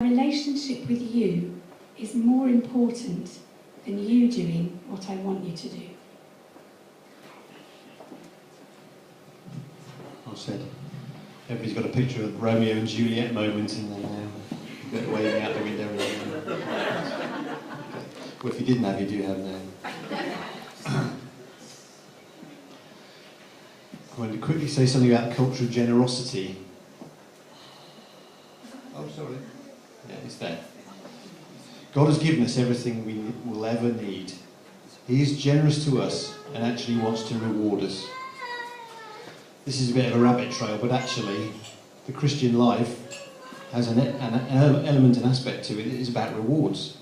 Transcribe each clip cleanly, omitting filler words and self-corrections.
relationship with you is more important than you doing what I want you to do. Well said. Everybody's got a picture of Romeo and Juliet moment and then they're waving out the window. Well, if you didn't have, you do have now. I'm going to quickly say something about the culture of generosity. Oh, sorry. Yeah, it's there. God has given us everything we will ever need. He is generous to us and actually wants to reward us. This is a bit of a rabbit trail, but actually the Christian life has an element and aspect to it. It is about rewards.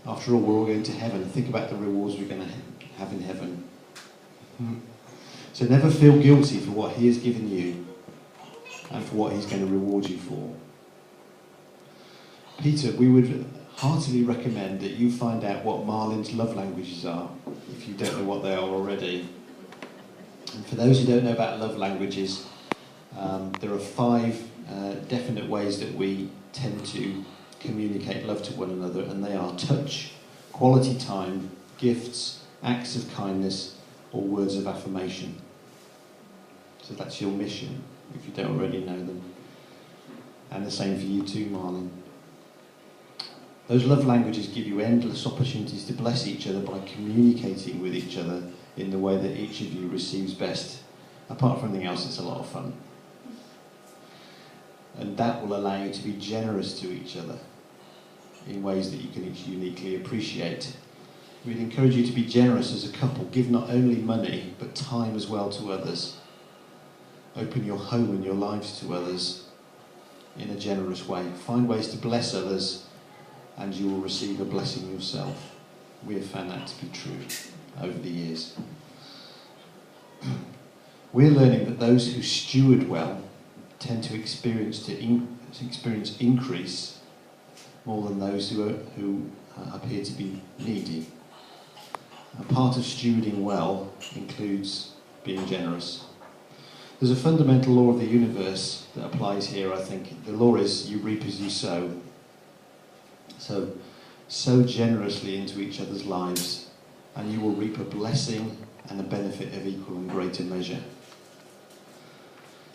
After all, we're all going to heaven. Think about the rewards we're going to have in heaven. So never feel guilty for what He has given you and for what He's going to reward you for. Peter, we would heartily recommend that you find out what Marlin's love languages are, if you don't know what they are already. And for those who don't know about love languages, there are 5 definite ways that we tend to communicate love to one another, and they are touch, quality time, gifts, acts of kindness, or words of affirmation. So that's your mission, if you don't already know them. And the same for you too, Marlin. Those love languages give you endless opportunities to bless each other by communicating with each other in the way that each of you receives best. Apart from anything else, it's a lot of fun. And that will allow you to be generous to each other in ways that you can each uniquely appreciate. We'd encourage you to be generous as a couple. Give not only money, but time as well to others. Open your home and your lives to others in a generous way. Find ways to bless others, and you will receive a blessing yourself. We have found that to be true over the years. We're learning that those who steward well tend to experience increase more than those who appear to be needy. A part of stewarding well includes being generous. There's a fundamental law of the universe that applies here, I think. The law is you reap as you sow. So, sow generously into each other's lives, and you will reap a blessing and a benefit of equal and greater measure.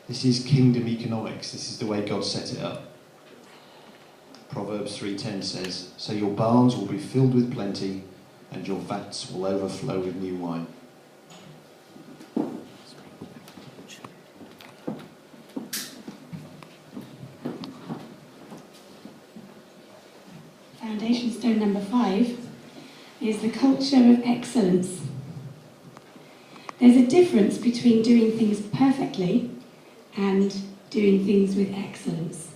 This is kingdom economics. This is the way God set it up. Proverbs 3:10 says, "So your barns will be filled with plenty, and your vats will overflow with new wine." Foundation stone number 5 is the culture of excellence. There's a difference between doing things perfectly and doing things with excellence.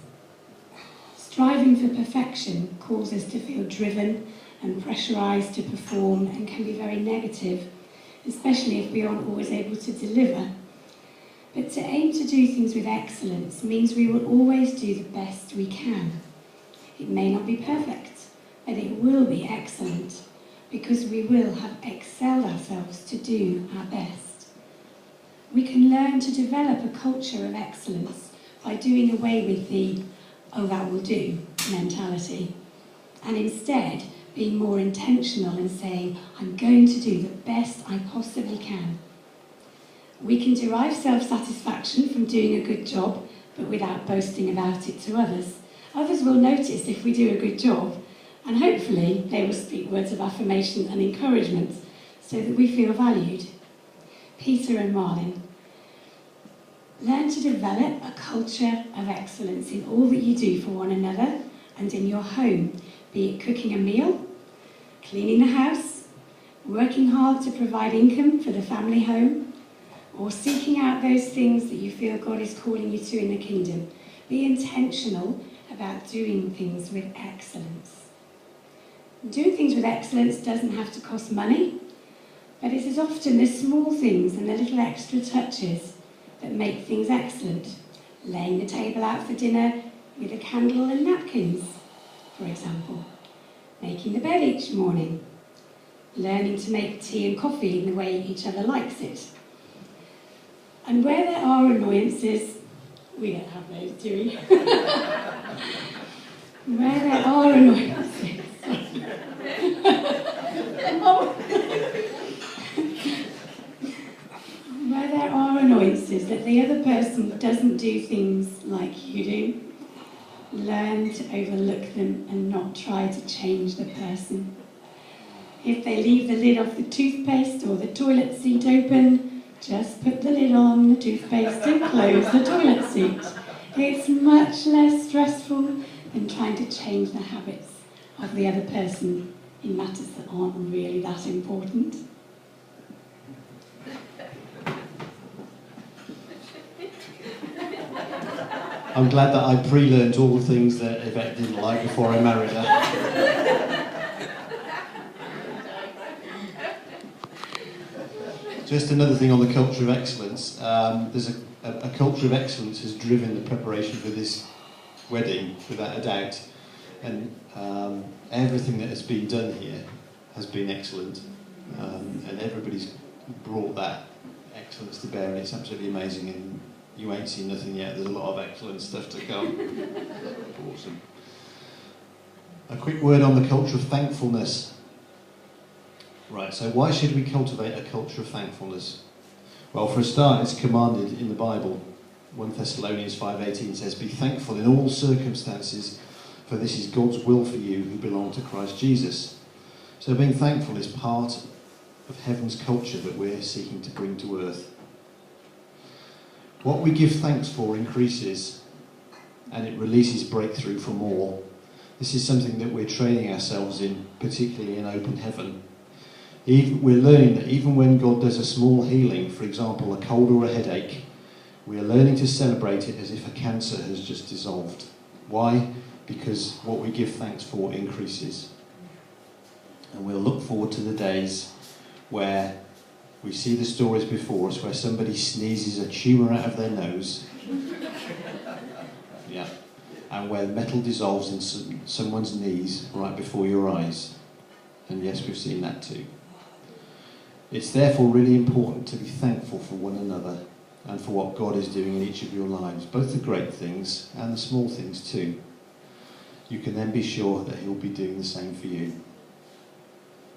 Striving for perfection causes us to feel driven and pressurised to perform and can be very negative, especially if we aren't always able to deliver. But to aim to do things with excellence means we will always do the best we can. It may not be perfect, but it will be excellent, because we will have excelled ourselves to do our best. We can learn to develop a culture of excellence by doing away with the "oh, that will do" mentality, and instead being more intentional and saying, "I'm going to do the best I possibly can." We can derive self-satisfaction from doing a good job, but without boasting about it to others. Others will notice if we do a good job, and hopefully they will speak words of affirmation and encouragement so that we feel valued. Peter and Marlin, learn to develop a culture of excellence in all that you do for one another and in your home, be it cooking a meal, cleaning the house, working hard to provide income for the family home, or seeking out those things that you feel God is calling you to in the kingdom. Be intentional about doing things with excellence. Doing things with excellence doesn't have to cost money, but it is often the small things and the little extra touches that make things excellent. Laying the table out for dinner with a candle and napkins, for example. Making the bed each morning. Learning to make tea and coffee in the way each other likes it. And where there are annoyances, we don't have those, do we? Where there are annoyances. Where there are annoyances that the other person doesn't do things like you do, learn to overlook them and not try to change the person. If they leave the lid off the toothpaste or the toilet seat open, just put the lid on the toothpaste and close the toilet seat. It's much less stressful than trying to change the habits of the other person in matters that aren't really that important. I'm glad that I pre-learned all the things that Yvette didn't like before I married her. Just another thing on the culture of excellence. There's a culture of excellence has driven the preparation for this wedding, without a doubt. And everything that has been done here has been excellent. And everybody's brought that excellence to bear, and it's absolutely amazing. And you ain't seen nothing yet. There's a lot of excellent stuff to come. Awesome. A quick word on the culture of thankfulness. Right, so why should we cultivate a culture of thankfulness? Well, for a start, it's commanded in the Bible. 1 Thessalonians 5:18 says, "Be thankful in all circumstances, for this is God's will for you who belong to Christ Jesus." So being thankful is part of heaven's culture that we're seeking to bring to earth. What we give thanks for increases, and it releases breakthrough for more. This is something that we're training ourselves in, particularly in Open Heaven. We're learning that even when God does a small healing, for example, a cold or a headache, we are learning to celebrate it as if a cancer has just dissolved. Why? Because what we give thanks for increases. And we'll look forward to the days where we see the stories before us where somebody sneezes a tumour out of their nose. Yeah. And where metal dissolves in someone's knees right before your eyes. And yes, we've seen that too. It's therefore really important to be thankful for one another and for what God is doing in each of your lives, both the great things and the small things too. You can then be sure that He'll be doing the same for you.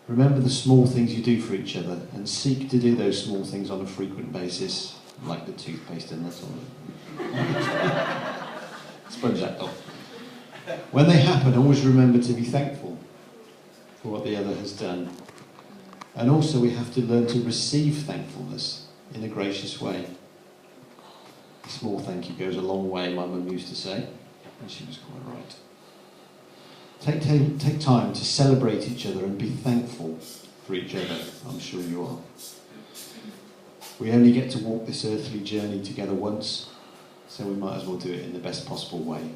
Remember the small things you do for each other and seek to do those small things on a frequent basis, like the toothpaste and that on sponge that off. When they happen, always remember to be thankful for what the other has done. And also we have to learn to receive thankfulness in a gracious way. A small thank you goes a long way, my mum used to say, and she was quite right. Take time to celebrate each other and be thankful for each other. I'm sure you are. We only get to walk this earthly journey together once, so we might as well do it in the best possible way.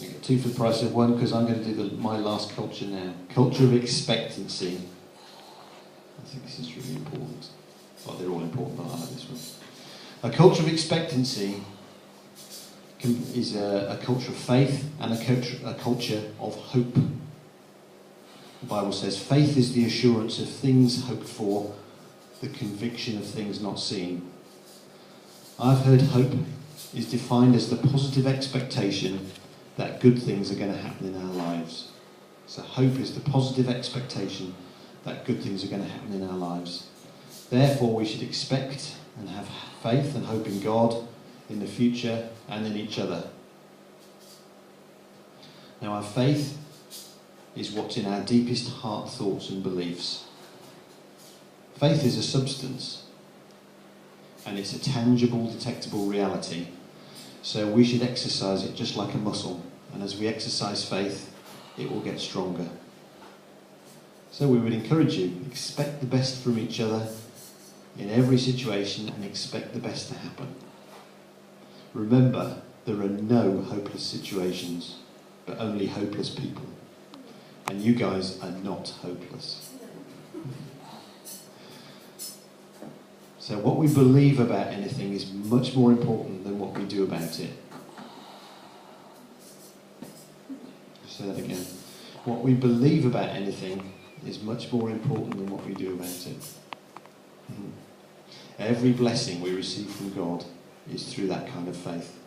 We get 2 for the price of 1 because I'm going to do my last culture now. Culture of expectancy. I think this is really important. Well, they're all important, but I like this one. A culture of expectancy is a culture of faith and a culture of hope. The Bible says, faith is the assurance of things hoped for, the conviction of things not seen. I've heard hope is defined as the positive expectation that good things are going to happen in our lives. So hope is the positive expectation that good things are going to happen in our lives. Therefore, we should expect and have faith and hope in God, in the future, and in each other. Now, our faith is what's in our deepest heart thoughts and beliefs. Faith is a substance, and it's a tangible, detectable reality. So we should exercise it just like a muscle, and as we exercise faith, it will get stronger. So we would encourage you, expect the best from each other in every situation and expect the best to happen. Remember, there are no hopeless situations, but only hopeless people. And you guys are not hopeless. So what we believe about anything is much more important than what we do about it. Say that again. What we believe about anything is much more important than what we do about it. Every blessing we receive from God is through that kind of faith.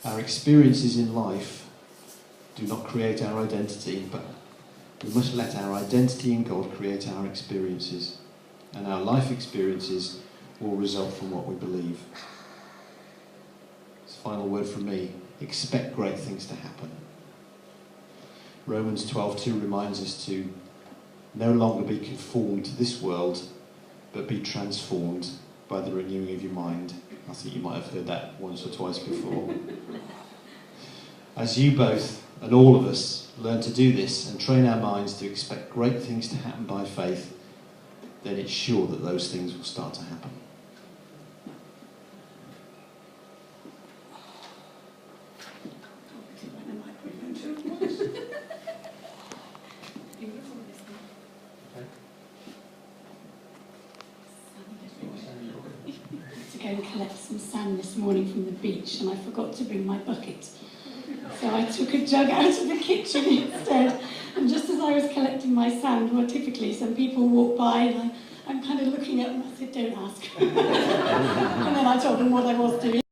Our experiences in life do not create our identity, but we must let our identity in God create our experiences. And our life experiences will result from what we believe. It's the final word from me. Expect great things to happen. Romans 12:2 reminds us to no longer be conformed to this world, but be transformed by the renewing of your mind. I think you might have heard that once or twice before. As you both, and all of us, learn to do this and train our minds to expect great things to happen by faith, then it's sure that those things will start to happen. To go and collect some sand this morning from the beach, and I forgot to bring my bucket. So I took a jug out of the kitchen instead. And just as I was collecting my sand, well, typically some people walk by and I'm kind of looking at them. I said, don't ask. And then I told them what I was doing.